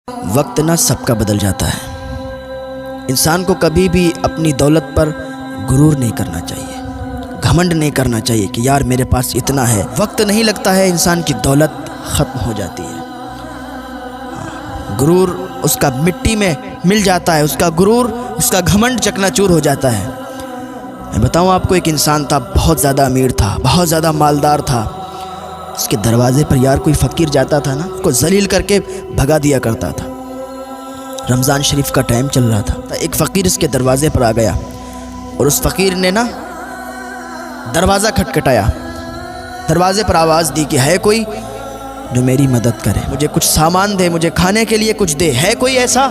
وقت نہ سب کا بدل جاتا ہے۔ انسان کو کبھی بھی اپنی دولت پر غرور نہیں کرنا چاہیے، گھمنڈ نہیں کرنا چاہیے کہ یار میرے پاس اتنا ہے۔ وقت نہیں لگتا ہے، انسان کی دولت ختم ہو جاتی ہے۔ غرور اس کا مٹی میں مل جاتا ہے، اس کا غرور، اس کا گھمنڈ چکنا چور ہو جاتا ہے۔ میں بتاؤں آپ کو، ایک انسان تھا، بہت زیادہ امیر تھا، بہت زیادہ مالدار تھا۔ اس کے دروازے پر یار کوئی فقیر جاتا تھا نا، اس کو ذلیل کر کے بھگا دیا کرتا تھا۔ رمضان شریف کا ٹائم چل رہا تھا، ایک فقیر اس کے دروازے پر آ گیا اور اس فقیر نے نا دروازہ کھٹکھٹایا، دروازے پر آواز دی کہ ہے کوئی جو میری مدد کرے، مجھے کچھ سامان دے، مجھے کھانے کے لیے کچھ دے، ہے کوئی ایسا؟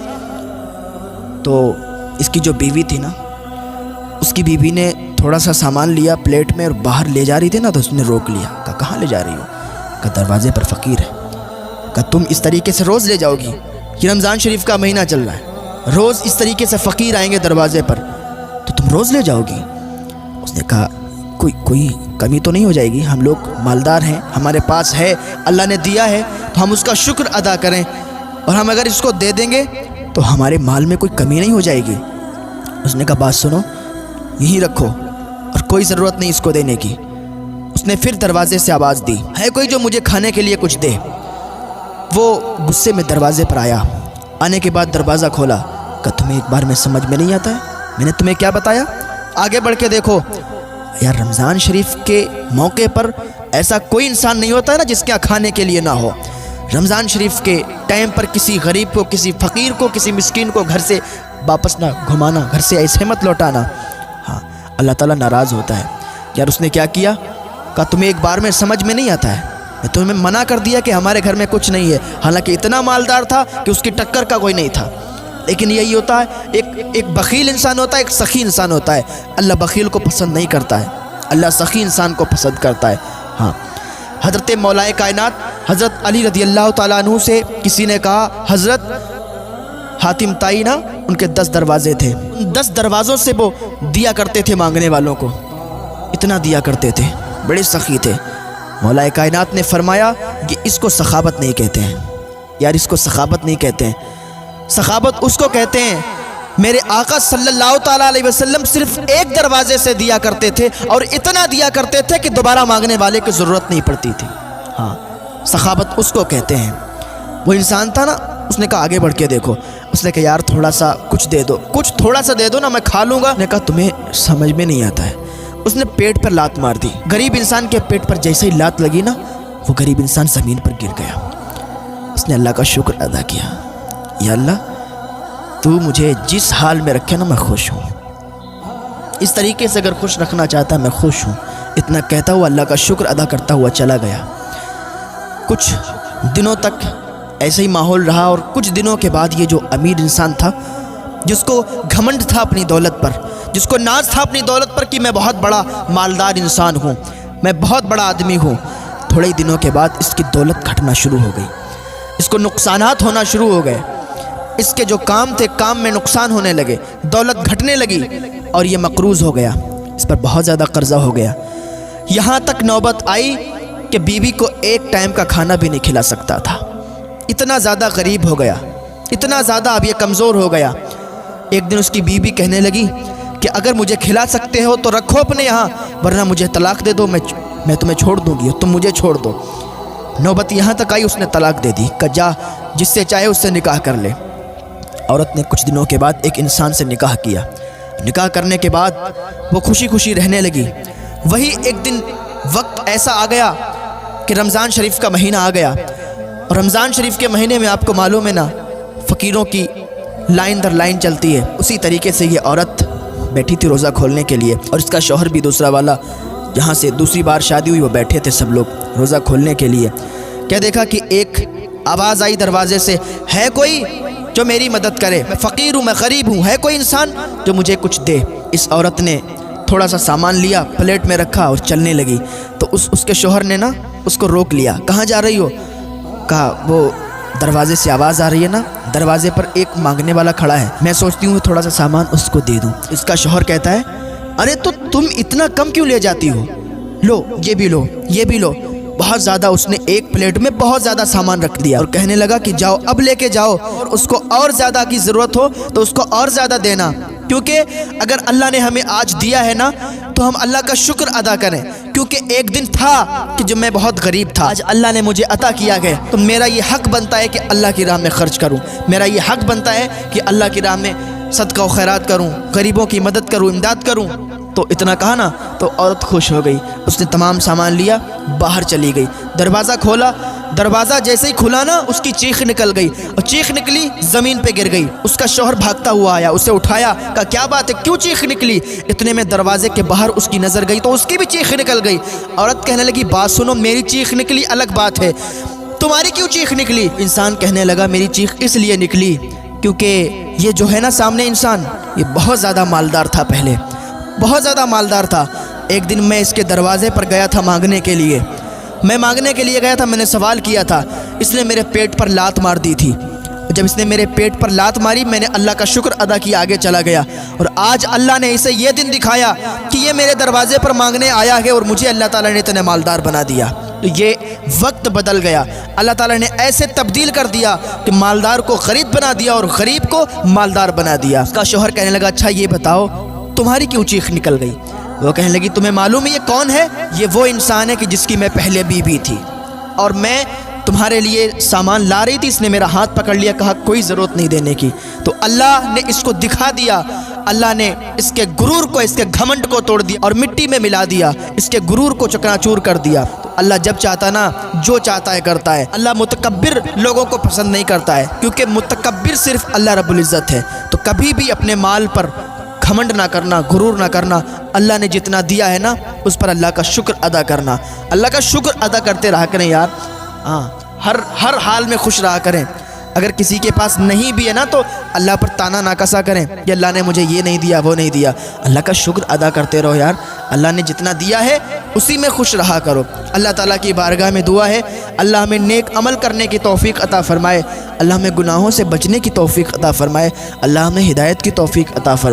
تو اس کی جو بیوی تھی نا، اس کی بیوی نے تھوڑا سا سامان لیا پلیٹ میں اور باہر لے جا رہی تھی نا، تو اس نے روک لیا۔ کہا کہاں لے جا رہی ہو؟ کہا دروازے پر فقیر ہے۔ کہا تم اس طریقے سے روز لے جاؤ گی؟ یہ رمضان شریف کا مہینہ چل رہا ہے، روز اس طریقے سے فقیر آئیں گے دروازے پر، تو تم روز لے جاؤ گی؟ اس نے کہا کوئی کمی تو نہیں ہو جائے گی؟ ہم لوگ مالدار ہیں، ہمارے پاس ہے، اللہ نے دیا ہے، تو ہم اس کا شکر ادا کریں، اور ہم اگر اس کو دے دیں گے تو ہمارے مال میں کوئی کمی نہیں ہو جائے گی۔ اس نے کہا بات سنو، یہیں رکھو اور کوئی ضرورت نہیں اس کو دینے کی۔ اس نے پھر دروازے سے آواز دی، ہے کوئی جو مجھے کھانے کے لیے کچھ دے؟ وہ غصے میں دروازے پر آیا، آنے کے بعد دروازہ کھولا۔ کہ تمہیں ایک بار میں سمجھ میں نہیں آتا ہے؟ میں نے تمہیں کیا بتایا؟ آگے بڑھ کے دیکھو یار، رمضان شریف کے موقع پر ایسا کوئی انسان نہیں ہوتا ہے نا جس کے کھانے کے لیے نہ ہو۔ رمضان شریف کے ٹائم پر کسی غریب کو، کسی فقیر کو، کسی مسکین کو گھر سے واپس نہ گھمانا، گھر سے ایسے مت لوٹانا۔ ہاں، اللہ تعالیٰ ناراض ہوتا ہے۔ یار اس نے کیا کیا؟ کہا تمہیں ایک بار میں سمجھ میں نہیں آتا ہے؟ میں تمہیں منع کر دیا کہ ہمارے گھر میں کچھ نہیں ہے، حالانکہ اتنا مالدار تھا کہ اس کی ٹکر کا کوئی نہیں تھا۔ لیکن یہی ہوتا ہے، ایک بخیل انسان ہوتا ہے، ایک سخی انسان ہوتا ہے۔ اللہ بخیل کو پسند نہیں کرتا ہے، اللہ سخی انسان کو پسند کرتا ہے۔ ہاں، حضرت مولا کائنات حضرت علی رضی اللہ تعالیٰ عنہ سے کسی نے کہا، حضرت حاتم تائی نا، ان کے 10 دروازے تھے، 10 دروازوں سے وہ دیا کرتے تھے مانگنے والوں کو، اتنا دیا کرتے تھے، بڑے سخی تھے۔ مولا کائنات نے فرمایا کہ اس کو سخاوت نہیں کہتے ہیں، یار اس کو سخاوت نہیں کہتے ہیں۔ سخاوت اس کو کہتے ہیں، میرے آقا صلی اللہ تعالیٰ علیہ وسلم صرف ایک دروازے سے دیا کرتے تھے اور اتنا دیا کرتے تھے کہ دوبارہ مانگنے والے کی ضرورت نہیں پڑتی تھی۔ ہاں، سخاوت اس کو کہتے ہیں۔ وہ انسان تھا نا، اس نے کہا آگے بڑھ کے دیکھو۔ اس نے کہا یار تھوڑا سا کچھ دے دو، کچھ تھوڑا سا دے دو نا، میں کھا لوں گا۔ اس نے کہا تمہیں سمجھ میں نہیں آتا ہے۔ اس نے پیٹ پر لات مار دی۔ غریب انسان کے پیٹ پر جیسے ہی لات لگی نا، وہ غریب انسان زمین پر گر گیا۔ اس نے اللہ کا شکر ادا کیا، یا اللہ تو مجھے جس حال میں رکھے نا میں خوش ہوں، اس طریقے سے اگر خوش رکھنا چاہتا میں خوش ہوں۔ اتنا کہتا ہوا اللہ کا شکر ادا کرتا ہوا چلا گیا۔ کچھ دنوں تک ایسے ہی ماحول رہا، اور کچھ دنوں کے بعد یہ جو امیر انسان تھا، جس کو گھمنڈ تھا اپنی دولت پر، جس کو ناز تھا اپنی دولت پر کہ میں بہت بڑا مالدار انسان ہوں، میں بہت بڑا آدمی ہوں، تھوڑے ہی دنوں کے بعد اس کی دولت گھٹنا شروع ہو گئی، اس کو نقصانات ہونا شروع ہو گئے۔ اس کے جو کام تھے، کام میں نقصان ہونے لگے، دولت گھٹنے لگی، اور یہ مقروض ہو گیا، اس پر بہت زیادہ قرضہ ہو گیا۔ یہاں تک نوبت آئی کہ بیوی کو ایک ٹائم کا کھانا بھی نہیں کھلا سکتا تھا، اتنا زیادہ غریب ہو گیا، اتنا زیادہ اب یہ کمزور ہو گیا۔ ایک دن اس کی بیوی کہنے لگی کہ اگر مجھے کھلا سکتے ہو تو رکھو اپنے یہاں، ورنہ مجھے طلاق دے دو، میں تمہیں چھوڑ دوں گی، تم مجھے چھوڑ دو۔ نوبت یہاں تک آئی، اس نے طلاق دے دی کہ جا جس سے چاہے اس سے نکاح کر لے۔ عورت نے کچھ دنوں کے بعد ایک انسان سے نکاح کیا۔ نکاح کرنے کے بعد وہ خوشی خوشی رہنے لگی۔ وہی ایک دن وقت ایسا آ گیا کہ رمضان شریف کا مہینہ آ گیا، اور رمضان شریف کے مہینے میں آپ کو معلوم ہے نا، فقیروں کی لائن در لائن چلتی ہے۔ اسی طریقے سے یہ عورت بیٹھی تھی روزہ کھولنے کے لیے، اور اس کا شوہر بھی دوسرا والا، جہاں سے دوسری بار شادی ہوئی، وہ بیٹھے تھے سب لوگ روزہ کھولنے کے لیے۔ کیا دیکھا کہ ایک آواز آئی دروازے سے، ہے کوئی جو میری مدد کرے؟ میں فقیر ہوں، میں غریب ہوں، ہے کوئی انسان جو مجھے کچھ دے؟ اس عورت نے تھوڑا سا سامان لیا، پلیٹ میں رکھا اور چلنے لگی، تو اس کے شوہر نے نا اس کو روک لیا۔ کہاں جا رہی ہو؟ کہا وہ دروازے سے آواز آ رہی ہے نا، دروازے پر ایک مانگنے والا کھڑا ہے، میں سوچتی ہوں تھوڑا سا سامان اس کو دے دوں۔ اس کا شوہر کہتا ہے ارے تو تم اتنا کم کیوں لے جاتی ہو؟ لو یہ بھی لو، یہ بھی لو۔ بہت زیادہ اس نے ایک پلیٹ میں بہت زیادہ سامان رکھ دیا اور کہنے لگا کہ جاؤ اب لے کے جاؤ، اور اس کو اور زیادہ کی ضرورت ہو تو اس کو اور زیادہ دینا، کیونکہ اگر اللہ نے ہمیں آج دیا ہے نا تو ہم اللہ کا شکر ادا کریں، کیونکہ ایک دن تھا کہ جب میں بہت غریب تھا، آج اللہ نے مجھے عطا کیا ہے تو میرا یہ حق بنتا ہے کہ اللہ کی راہ میں خرچ کروں، میرا یہ حق بنتا ہے کہ اللہ کی راہ میں صدقہ و خیرات کروں، غریبوں کی مدد کروں، امداد کروں۔ تو اتنا کہا نا تو عورت خوش ہو گئی، اس نے تمام سامان لیا، باہر چلی گئی، دروازہ کھولا، دروازہ جیسے ہی کھلا نا اس کی چیخ نکل گئی، اور چیخ نکلی زمین پہ گر گئی۔ اس کا شوہر بھاگتا ہوا آیا، اسے اٹھایا، کہا کیا بات ہے، کیوں چیخ نکلی؟ اتنے میں دروازے کے باہر اس کی نظر گئی تو اس کی بھی چیخ نکل گئی۔ عورت کہنے لگی بات سنو، میری چیخ نکلی الگ بات ہے، تمہاری کیوں چیخ نکلی؟ انسان کہنے لگا میری چیخ اس لیے نکلی کیونکہ یہ جو ہے نا سامنے انسان، یہ بہت زیادہ مالدار تھا، پہلے بہت زیادہ مالدار تھا۔ ایک دن میں اس کے دروازے پر گیا تھا مانگنے کے لیے، میں مانگنے کے لیے گیا تھا، میں نے سوال کیا تھا، اس نے میرے پیٹ پر لات مار دی تھی۔ جب اس نے میرے پیٹ پر لات ماری میں نے اللہ کا شکر ادا کیا، آگے چلا گیا، اور آج اللہ نے اسے یہ دن دکھایا کہ یہ میرے دروازے پر مانگنے آیا ہے اور مجھے اللہ تعالیٰ نے اتنے مالدار بنا دیا۔ تو یہ وقت بدل گیا، اللہ تعالیٰ نے ایسے تبدیل کر دیا کہ مالدار کو غریب بنا دیا اور غریب کو مالدار بنا دیا۔ اس کا شوہر کہنے لگا اچھا یہ بتاؤ تمہاری کیوں چیخ نکل گئی؟ وہ کہنے لگی تمہیں معلوم ہے یہ کون ہے؟ یہ وہ انسان ہے کہ جس کی میں پہلے بیوی تھی، اور میں تمہارے لیے سامان لا رہی تھی، اس نے میرا ہاتھ پکڑ لیا، کہا کوئی ضرورت نہیں دینے کی۔ تو اللہ نے اس کو دکھا دیا، اللہ نے اس کے غرور کو، اس کے گھمنڈ کو توڑ دیا اور مٹی میں ملا دیا، اس کے غرور کو چکنا چور کر دیا۔ تو اللہ جب چاہتا نا جو چاہتا ہے کرتا ہے۔ اللہ متکبر لوگوں کو پسند نہیں کرتا ہے، کیونکہ متکبر صرف اللہ رب العزت ہے۔ تو کبھی بھی اپنے مال پر گھمنڈ نہ کرنا، غرور نہ کرنا، اللہ نے جتنا دیا ہے نا اس پر اللہ کا شکر ادا کرنا، اللہ کا شکر ادا کرتے رہا کریں یار۔ ہاں ہر حال میں خوش رہا کریں۔ اگر کسی کے پاس نہیں بھی ہے نا تو اللہ پر تانا نہ کسا کریں کہ اللہ نے مجھے یہ نہیں دیا وہ نہیں دیا، اللہ کا شکر ادا کرتے رہو یار۔ اللہ نے جتنا دیا ہے اسی میں خوش رہا کرو۔ اللہ تعالیٰ کی بارگاہ میں دعا ہے اللہ ہمیں نیک عمل کرنے کی توفیق عطا فرمائے، اللہ ہمیں گناہوں سے بچنے کی توفیق عطا فرمائے، اللہ ہمیں ہدایت کی توفیق عطا فرمائے۔